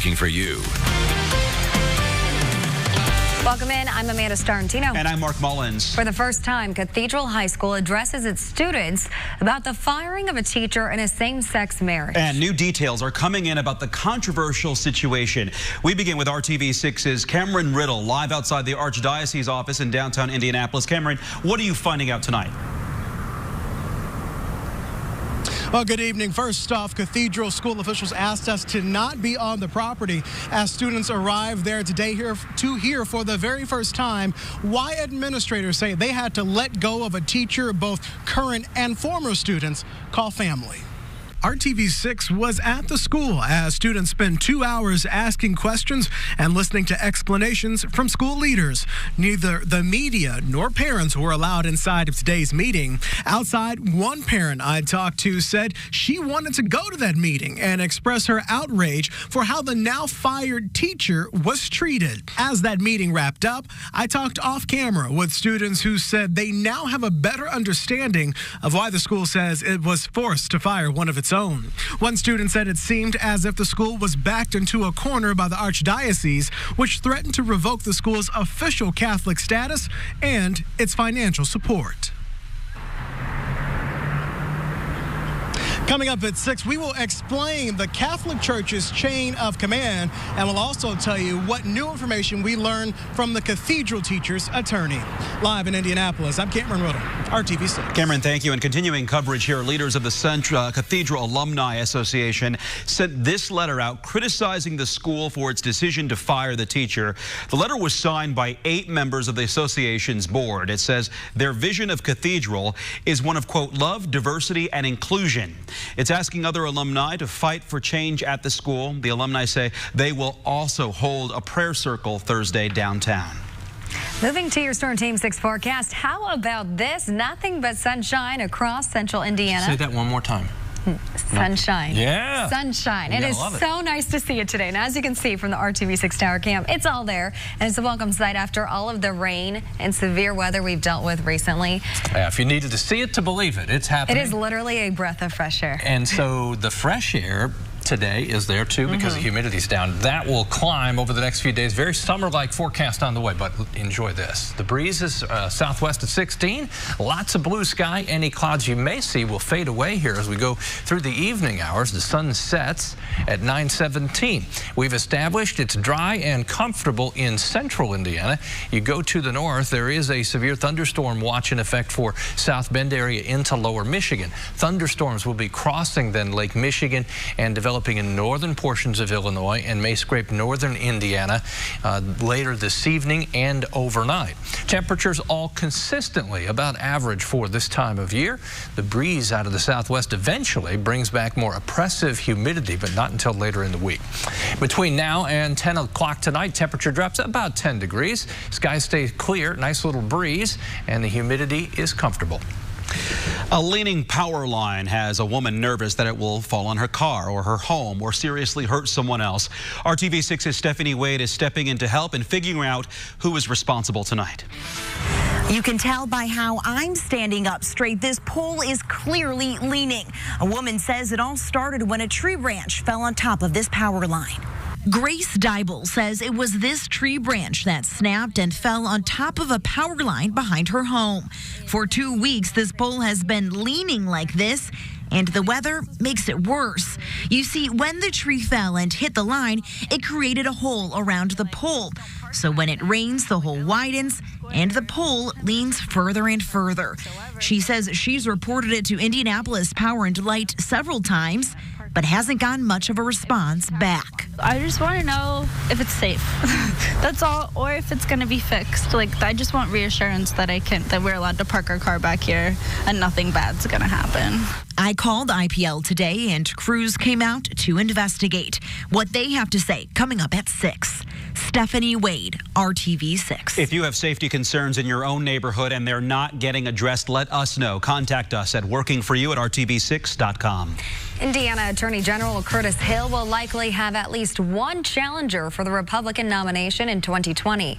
Working for you. Welcome in. I'm Amanda Starantino. And I'm Mark Mullins. For the first time, Cathedral High School addresses its students about the firing of a teacher in a same-sex marriage. And new details are coming in about the controversial situation. We begin with RTV6's Cameron Riddle, live outside the Archdiocese office in downtown Indianapolis. Cameron, what are you finding out tonight? Well, good evening. First off, Cathedral school officials asked us to not be on the property as students arrived there today to hear for the very first time why administrators say they had to let go of a teacher both current and former students call family. RTV6 was at the school as students spent 2 hours asking questions and listening to explanations from school leaders. Neither the media nor parents were allowed inside of today's meeting. Outside, one parent I talked to said she wanted to go to that meeting and express her outrage for how the now fired teacher was treated. As that meeting wrapped up, I talked off camera with students who said they now have a better understanding of why the school says it was forced to fire one of its own. One student said it seemed as if the school was backed into a corner by the Archdiocese, which threatened to revoke the school's official Catholic status and its financial support. Coming up at 6, we will explain the Catholic Church's chain of command, and we'll also tell you what new information we learned from the Cathedral teacher's attorney. Live in Indianapolis, I'm Cameron Riddle, RTV6. Cameron, thank you. And continuing coverage here, leaders of the Cathedral Alumni Association sent this letter out criticizing the school for its decision to fire the teacher. The letter was signed by 8 members of the association's board. It says their vision of Cathedral is one of, quote, love, diversity, and inclusion. It's asking other alumni to fight for change at the school. The alumni say they will also hold a prayer circle Thursday downtown. Moving to your Storm Team 6 forecast, how about this? Nothing but sunshine across central Indiana. Say that one more time. Sunshine. Yeah. Sunshine. It is so nice to see it today. And as you can see from the RTV6 Tower Cam, it's all there. And it's a welcome sight after all of the rain and severe weather we've dealt with recently. Yeah, if you needed to see it to believe it, it's happening. It is literally a breath of fresh air. And so the fresh air today is there too because the humidity's down. That will climb over the next few days. Very summer-like forecast on the way, but enjoy this. The breeze is southwest at 16. Lots of blue sky. Any clouds you may see will fade away here as we go through the evening hours. The sun sets at 9:17. We've established it's dry and comfortable in central Indiana. You go to the north, there is a severe thunderstorm watch in effect for South Bend area into lower Michigan. Thunderstorms will be crossing then Lake Michigan and developing in northern portions of Illinois and may scrape northern Indiana later this evening and overnight. Temperatures all consistently about average for this time of year. The breeze out of the southwest eventually brings back more oppressive humidity, but not until later in the week. Between now and 10 o'clock tonight, temperature drops about 10 degrees. Skies stay clear, nice little breeze, and the humidity is comfortable. A leaning power line has a woman nervous that it will fall on her car or her home or seriously hurt someone else. RTV6's Stephanie Wade is stepping in to help and figuring out who is responsible tonight. You can tell by how I'm standing up straight. This pole is clearly leaning. A woman says it all started when a tree branch fell on top of this power line. Grace Dybel says it was this tree branch that snapped and fell on top of a power line behind her home. For 2 weeks, this pole has been leaning like this, and the weather makes it worse. You see, when the tree fell and hit the line, it created a hole around the pole. So when it rains, the hole widens and the pole leans further and further. She says she's reported it to Indianapolis Power and Light several times, but hasn't gotten much of a response back. I just want to know if it's safe. That's all, or if it's going to be fixed. Like, I just want reassurance that that we're allowed to park our car back here and nothing bad's going to happen. I called IPL today and crews came out to investigate. What they have to say coming up at 6. Stephanie Wade, RTV6. If you have safety concerns in your own neighborhood and they're not getting addressed, let us know. Contact us at workingforyou@rtv6.com. Indiana Attorney General Curtis Hill will likely have at least one challenger for the Republican nomination in 2020.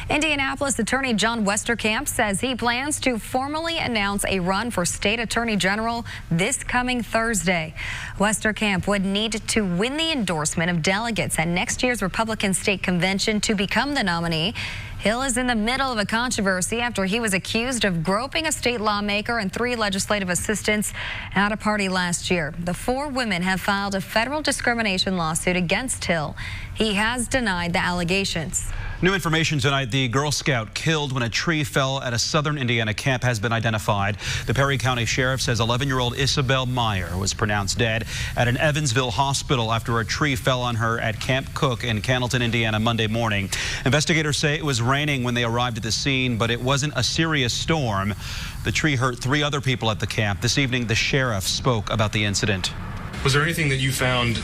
Indianapolis Attorney John Westerkamp says he plans to formally announce a run for state attorney general this coming Thursday. Westerkamp would need to win the endorsement of delegates at next year's Republican state convention to become the nominee. Hill is in the middle of a controversy after he was accused of groping a state lawmaker and 3 legislative assistants at a party last year. The 4 women have filed a federal discrimination lawsuit against Hill. He has denied the allegations. New information tonight. The Girl Scout killed when a tree fell at a southern Indiana camp has been identified. The Perry County Sheriff says 11-year-old Isabel Meyer was pronounced dead at an Evansville hospital after a tree fell on her at Camp Cook in Cannelton, Indiana, Monday morning. Investigators say it was raining when they arrived at the scene, but it wasn't a serious storm. The tree hurt 3 other people at the camp. This evening, the sheriff spoke about the incident. Was there anything that you found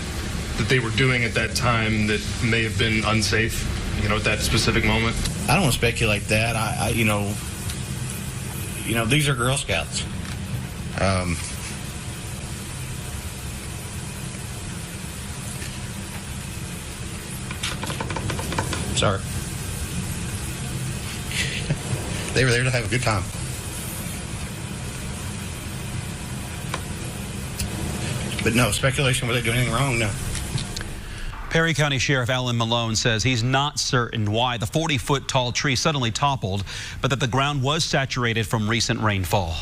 that they were doing at that time that may have been unsafe, at that specific moment? I don't want to speculate that. I you know, these are Girl Scouts. Sorry. They were there to have a good time. But no, speculation, were they doing anything wrong? No. Perry County Sheriff Alan Malone says he's not certain why the 40-foot tall tree suddenly toppled, but that the ground was saturated from recent rainfall.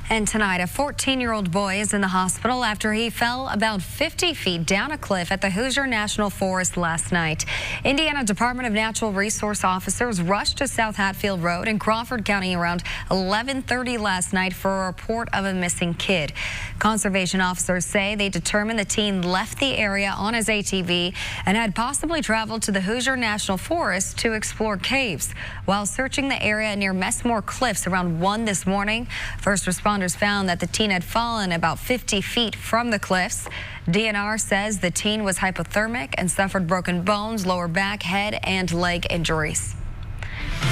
And tonight, a 14-year-old boy is in the hospital after he fell about 50 feet down a cliff at the Hoosier National Forest last night. Indiana Department of Natural Resource officers rushed to South Hatfield Road in Crawford County around 11:30 last night for a report of a missing kid. Conservation officers say they determined the teen left the area on his ATV and had possibly traveled to the Hoosier National Forest to explore caves. While searching the area near Messmore Cliffs around 1 this morning, first responders found that the teen had fallen about 50 feet from the cliffs. DNR says the teen was hypothermic and suffered broken bones, lower back, head, and leg injuries.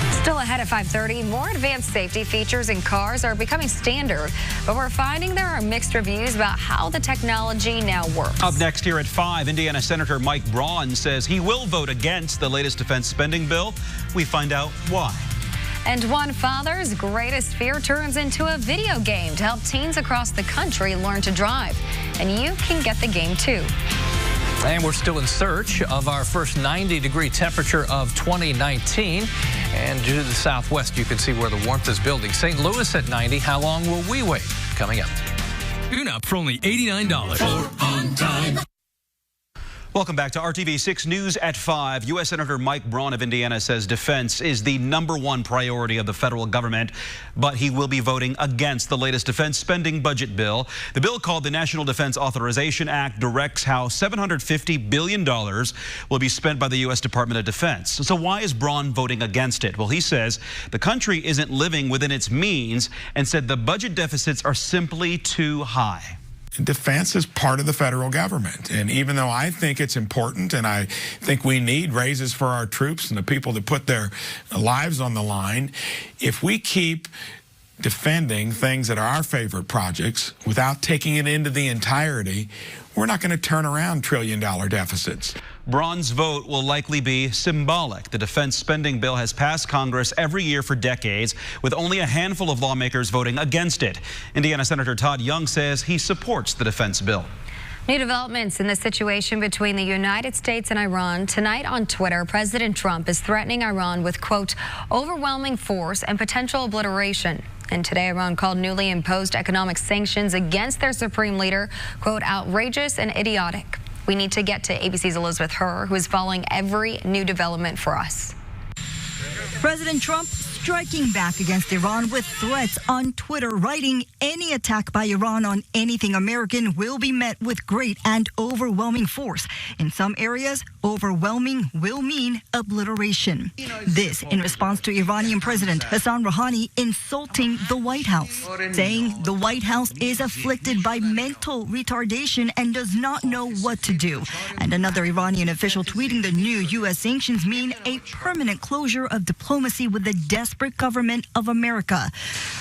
Still ahead at 5:30, more advanced safety features in cars are becoming standard, but we're finding there are mixed reviews about how the technology now works. Up next here at 5, Indiana Senator Mike Braun says he will vote against the latest defense spending bill. We find out why. And one father's greatest fear turns into a video game to help teens across the country learn to drive. And you can get the game too. And we're still in search of our first 90-degree temperature of 2019. And due to the southwest, you can see where the warmth is building. St. Louis at 90. How long will we wait? Coming up. Tune up for only $89. For on time. Welcome back to RTV6 News at 5. U.S. Senator Mike Braun of Indiana says defense is the #1 priority of the federal government, but he will be voting against the latest defense spending budget bill. The bill, called the National Defense Authorization Act, directs how $750 billion will be spent by the U.S. Department of Defense. So why is Braun voting against it? Well, he says the country isn't living within its means and said the budget deficits are simply too high. Defense is part of the federal government, and even though I think it's important and I think we need raises for our troops and the people that put their lives on the line, if we keep defending things that are our favorite projects without taking it into the entirety, we're not going to turn around trillion-dollar deficits. Braun's vote will likely be symbolic. The defense spending bill has passed Congress every year for decades, with only a handful of lawmakers voting against it. Indiana Senator Todd Young says he supports the defense bill. New developments in the situation between the United States and Iran. Tonight on Twitter, President Trump is threatening Iran with, quote, overwhelming force and potential obliteration. And today, Iran called newly imposed economic sanctions against their supreme leader, quote, outrageous and idiotic. We need to get to ABC's Elizabeth Herr, who is following every new development for us. President Trump striking back against Iran with threats on Twitter, writing, any attack by Iran on anything American will be met with great and overwhelming force. In some areas, overwhelming will mean obliteration. This in response to Iranian President Hassan Rouhani insulting the White House, saying the White House is afflicted by mental retardation and does not know what to do. And another Iranian official tweeting the new U.S. sanctions mean a permanent closure of diplomacy with the desperate desperate government of America.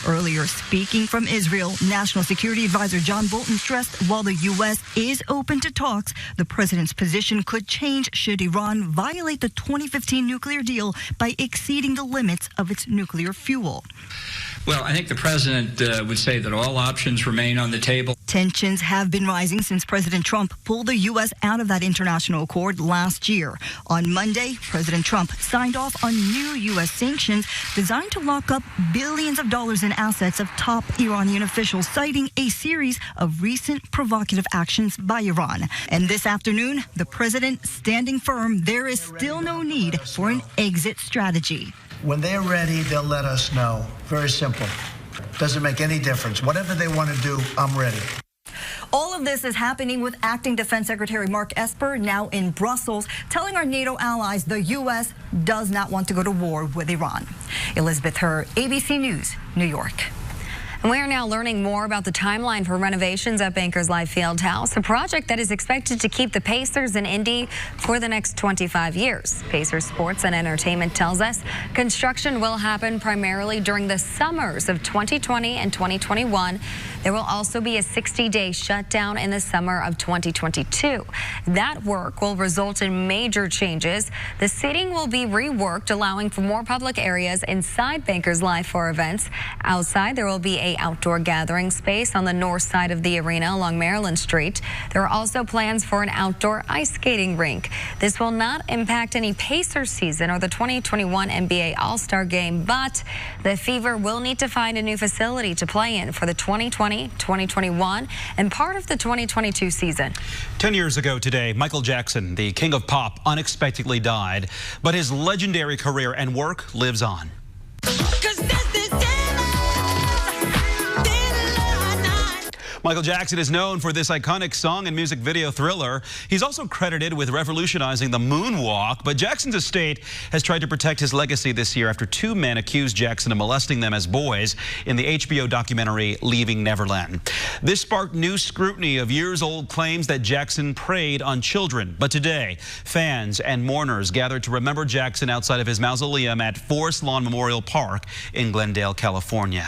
Earlier, speaking from Israel, National Security Advisor John Bolton stressed while the U.S. is open to talks, the president's position could change should Iran violate the 2015 nuclear deal by exceeding the limits of its nuclear fuel. Well, I think the president would say that all options remain on the table. Tensions have been rising since President Trump pulled the U.S. out of that international accord last year. On Monday, President Trump signed off on new U.S. sanctions designed to lock up billions of dollars in assets of top Iranian officials, citing a series of recent provocative actions by Iran. And this afternoon, the president standing firm, there is still no need for an exit strategy. When they're ready, they'll let us know. Very simple. Doesn't make any difference. Whatever they want to do, I'm ready. All of this is happening with Acting Defense Secretary Mark Esper now in Brussels, telling our NATO allies the U.S. does not want to go to war with Iran. Elizabeth Herr, ABC News, New York. And we are now learning more about the timeline for renovations at Bankers Life Fieldhouse, a project that is expected to keep the Pacers in Indy for the next 25 years. Pacers Sports and Entertainment tells us construction will happen primarily during the summers of 2020 and 2021. There will also be a 60-day shutdown in the summer of 2022. That work will result in major changes. The seating will be reworked, allowing for more public areas inside Bankers Life for events. Outside, there will be an outdoor gathering space on the north side of the arena along Maryland Street. There are also plans for an outdoor ice skating rink. This will not impact any Pacers season or the 2021 NBA All-Star Game, but the Fever will need to find a new facility to play in for the 2020, 2021, and part of the 2022 season. 10 years ago today, Michael Jackson, the king of pop, unexpectedly died, but his legendary career and work lives on. Michael Jackson is known for this iconic song and music video Thriller. He's also credited with revolutionizing the moonwalk, but Jackson's estate has tried to protect his legacy this year after two men accused Jackson of molesting them as boys in the HBO documentary Leaving Neverland. This sparked new scrutiny of years-old claims that Jackson preyed on children. But today, fans and mourners gathered to remember Jackson outside of his mausoleum at Forest Lawn Memorial Park in Glendale, California.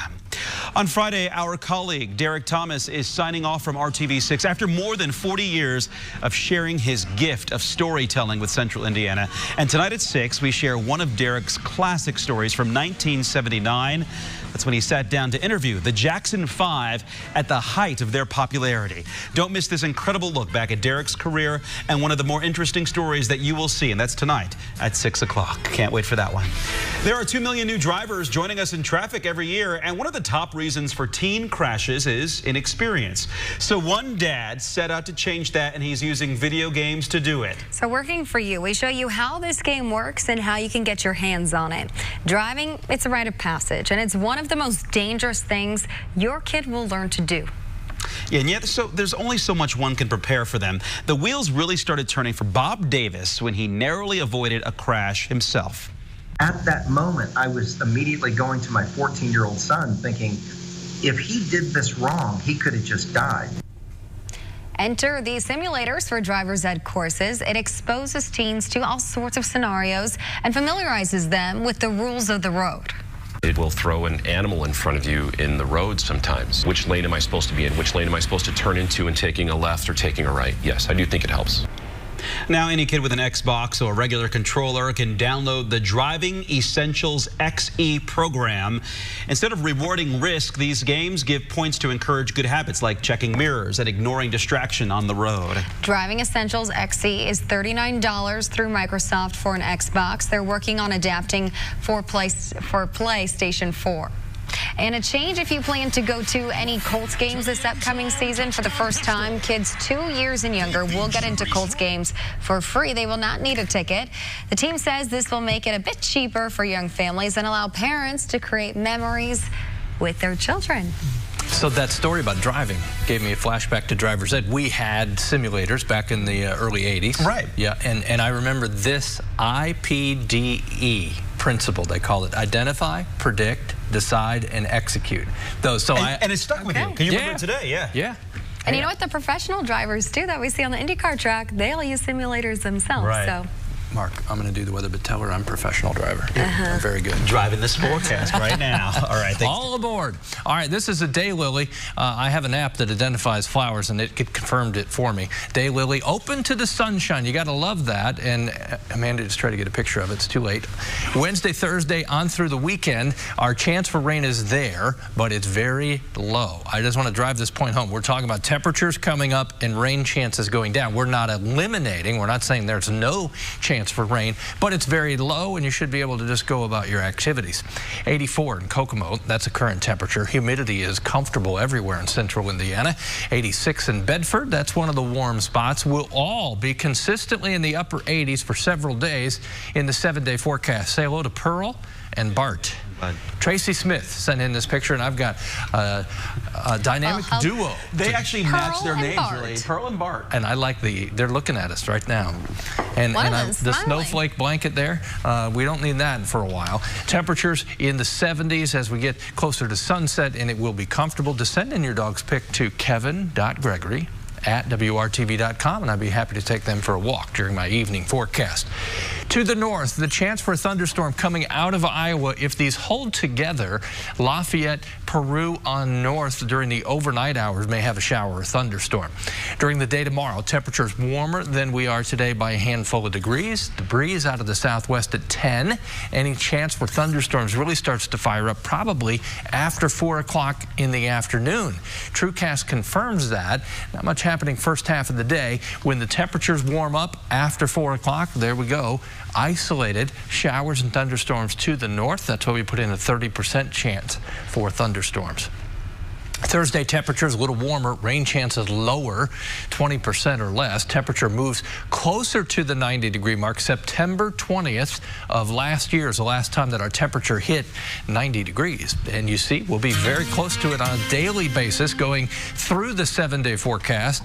On Friday, our colleague Derek Thomas is signing off from RTV6 after more than 40 years of sharing his gift of storytelling with Central Indiana. And tonight at 6, we share one of Derek's classic stories from 1979. That's when he sat down to interview the Jackson 5 at the height of their popularity. Don't miss this incredible look back at Derek's career and one of the more interesting stories that you will see, and that's tonight at 6 o'clock. Can't wait for that one. There are 2 million new drivers joining us in traffic every year, and one of the top reasons for teen crashes is inexperience. So one dad set out to change that, and he's using video games to do it. So working for you, we show you how this game works and how you can get your hands on it. Driving, it's a rite of passage, and it's one of the most dangerous things your kid will learn to do. Yeah, and yet so there's only so much one can prepare for them. The wheels really started turning for Bob Davis when he narrowly avoided a crash himself. At that moment, I was immediately going to my 14-year-old son thinking, if he did this wrong, he could have just died. Enter the simulators for driver's ed courses. It exposes teens to all sorts of scenarios and familiarizes them with the rules of the road. It will throw an animal in front of you in the road sometimes. Which lane am I supposed to be in? Which lane am I supposed to turn into and taking a left or taking a right? Yes, I do think it helps. Now, any kid with an Xbox or a regular controller can download the Driving Essentials XE program. Instead of rewarding risk, these games give points to encourage good habits like checking mirrors and ignoring distraction on the road. Driving Essentials XE is $39 through Microsoft for an Xbox. They're working on adapting for PlayStation 4. And a change if you plan to go to any Colts games this upcoming season. For the first time, kids 2 years and younger will get into Colts games for free. They will not need a ticket. The team says this will make it a bit cheaper for young families and allow parents to create memories with their children. So that story about driving gave me a flashback to driver's ed. We had simulators back in the early 80s. Right. Yeah, and I remember this IPDE principle, they call it: identify, predict, decide, and execute. Those. So and it stuck with you. Can you remember it today? Yeah. Yeah. And you know what? The professional drivers, too, that we see on the IndyCar track, they all use simulators themselves. Right. So Mark, I'm going to do the weather, but tell her I'm a professional driver. I'm very good. Driving this forecast right now. All right. Thanks. All aboard. All right, this is a daylily. I have an app that identifies flowers, and it confirmed it for me. Daylily, open to the sunshine. You got to love that. And Amanda just tried to get a picture of it. It's too late. Wednesday, Thursday, on through the weekend, our chance for rain is there, but it's very low. I just want to drive this point home. We're talking about temperatures coming up and rain chances going down. We're not eliminating. We're not saying there's no chance for rain, but it's very low, and you should be able to just go about your activities. 84 in Kokomo, that's a current temperature. Humidity is comfortable everywhere in central Indiana. 86 in Bedford, that's one of the warm spots. We'll all be consistently in the upper 80s for several days in the 7-day forecast. Say hello to Pearl and Bart. Tracy Smith sent in this picture, and I've got a dynamic duo. They actually match their names, really. Pearl and Bart. And I like they're looking at us right now. And the snowflake blanket there, we don't need that for a while. Temperatures in the 70s as we get closer to sunset, and it will be comfortable. To send in your dog's pick to kevin.gregory@wrtv.com, and I'd be happy to take them for a walk during my evening forecast. To the north, the chance for a thunderstorm coming out of Iowa. If these hold together, Lafayette, Peru on north during the overnight hours may have a shower or thunderstorm. During the day tomorrow, temperatures warmer than we are today by a handful of degrees. The breeze out of the southwest at 10. Any chance for thunderstorms really starts to fire up probably after 4 o'clock in the afternoon. TrueCast confirms that. Not much happening first half of the day. When the temperatures warm up after 4 o'clock, there we go. Isolated showers and thunderstorms to the north. That's why we put in a 30% chance for thunderstorms. Thursday, temperatures a little warmer, rain chances lower, 20% or less. Temperature moves closer to the 90-degree mark. September 20th of last year is the last time that our temperature hit 90 degrees. And you see, we'll be very close to it on a daily basis going through the 7-day forecast.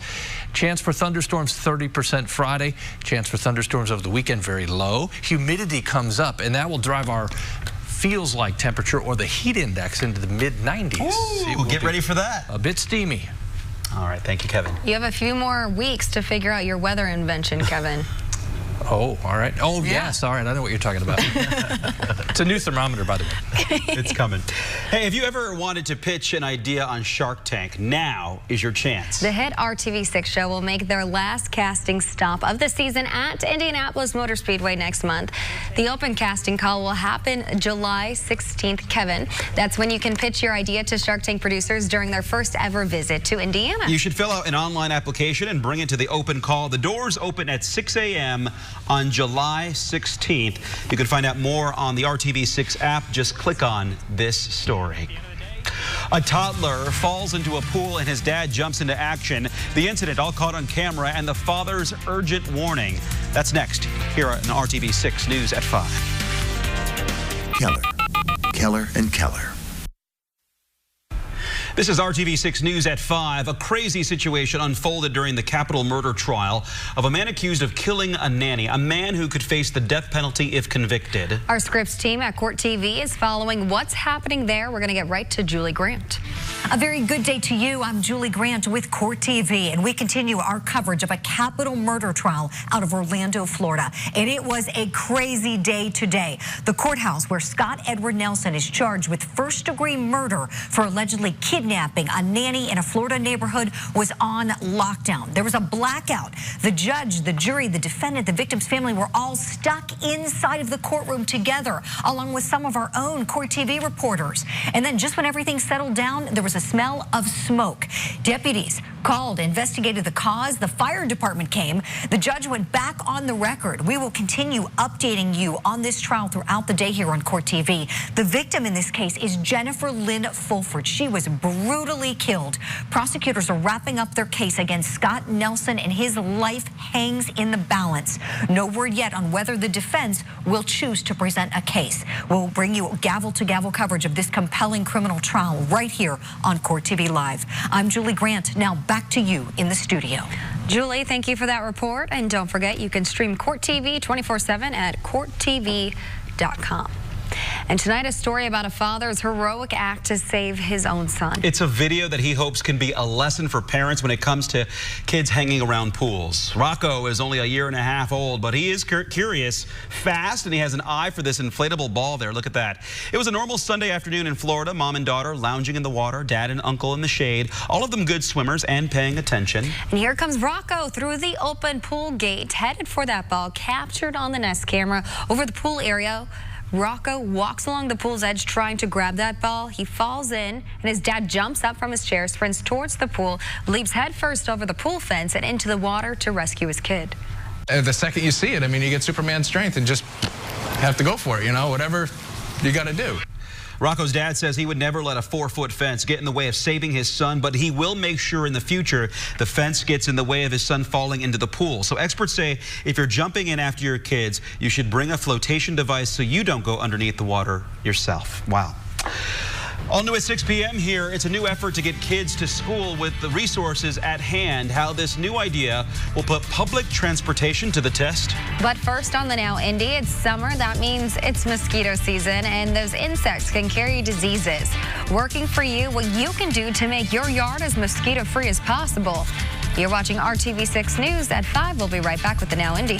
Chance for thunderstorms 30% Friday. Chance for thunderstorms over the weekend very low. Humidity comes up, and that will drive our feels like temperature or the heat index into the mid-90s. Ooh, get ready for that. A bit steamy. All right, thank you, Kevin. You have a few more weeks to figure out your weather invention, Kevin. Oh, all right. Oh, yeah. Yes. All right. I know what you're talking about. It's a new thermometer, by the way. It's coming. Hey, have you ever wanted to pitch an idea on Shark Tank? Now is your chance. The hit RTV6 show will make their last casting stop of the season at Indianapolis Motor Speedway next month. The open casting call will happen July 16th. Kevin, that's when you can pitch your idea to Shark Tank producers during their first ever visit to Indiana. You should fill out an online application and bring it to the open call. The doors open at 6 a.m. on July 16th. You can find out more on the RTV6 app. Just click on this story. A toddler falls into a pool and his dad jumps into action. The incident all caught on camera and the father's urgent warning. That's next here on RTV6 News at 5. Keller and Keller. This is RTV6 News at 5. A crazy situation unfolded during the capital murder trial of a man accused of killing a nanny, a man who could face the death penalty if convicted. Our Scripps team at Court TV is following what's happening there. We're going to get right to Julie Grant. A very good day to you. I'm Julie Grant with Court TV, and we continue our coverage of a capital murder trial out of Orlando, Florida. And it was a crazy day today. The courthouse where Scott Edward Nelson is charged with first-degree murder for allegedly kidnapping a nanny in a Florida neighborhood was on lockdown. There was a blackout. The judge, the jury, the defendant, the victim's family were all stuck inside of the courtroom together, along with some of our own Court TV reporters. And then just when everything settled down, there was a smell of smoke. Deputies called, investigated the cause. The fire department came. The judge went back on the record. We will continue updating you on this trial throughout the day here on Court TV. The victim in this case is Jennifer Lynn Fulford. She was brutally killed. Prosecutors are wrapping up their case against Scott Nelson, and his life hangs in the balance. No word yet on whether the defense will choose to present a case. We'll bring you gavel-to-gavel coverage of this compelling criminal trial right here on Court TV Live. I'm Julie Grant. Now back to you in the studio. Julie, thank you for that report. And don't forget, you can stream Court TV 24/7 at courttv.com. And tonight, a story about a father's heroic act to save his own son. It's a video that he hopes can be a lesson for parents when it comes to kids hanging around pools. Rocco is only a year and a half old, but he is curious, fast, and he has an eye for this inflatable ball there. Look at that. It was a normal Sunday afternoon in Florida. Mom and daughter lounging in the water, dad and uncle in the shade, all of them good swimmers and paying attention. And here comes Rocco through the open pool gate, headed for that ball, captured on the Nest camera over the pool area. Rocco walks along the pool's edge trying to grab that ball. He falls in, and his dad jumps up from his chair, sprints towards the pool, leaps headfirst over the pool fence and into the water to rescue his kid. The second you see it, I mean, you get Superman strength and just have to go for it, you know, whatever you got to do. Rocco's dad says he would never let a 4-foot fence get in the way of saving his son, but he will make sure in the future the fence gets in the way of his son falling into the pool. So experts say if you're jumping in after your kids, you should bring a flotation device so you don't go underneath the water yourself. Wow. All new at 6 p.m. here. It's a new effort to get kids to school with the resources at hand. How this new idea will put public transportation to the test. But first on the Now, Indy, it's summer. That means it's mosquito season, and those insects can carry diseases. Working for you, what you can do to make your yard as mosquito-free as possible. You're watching RTV6 News at 5. We'll be right back with the Now, Indy.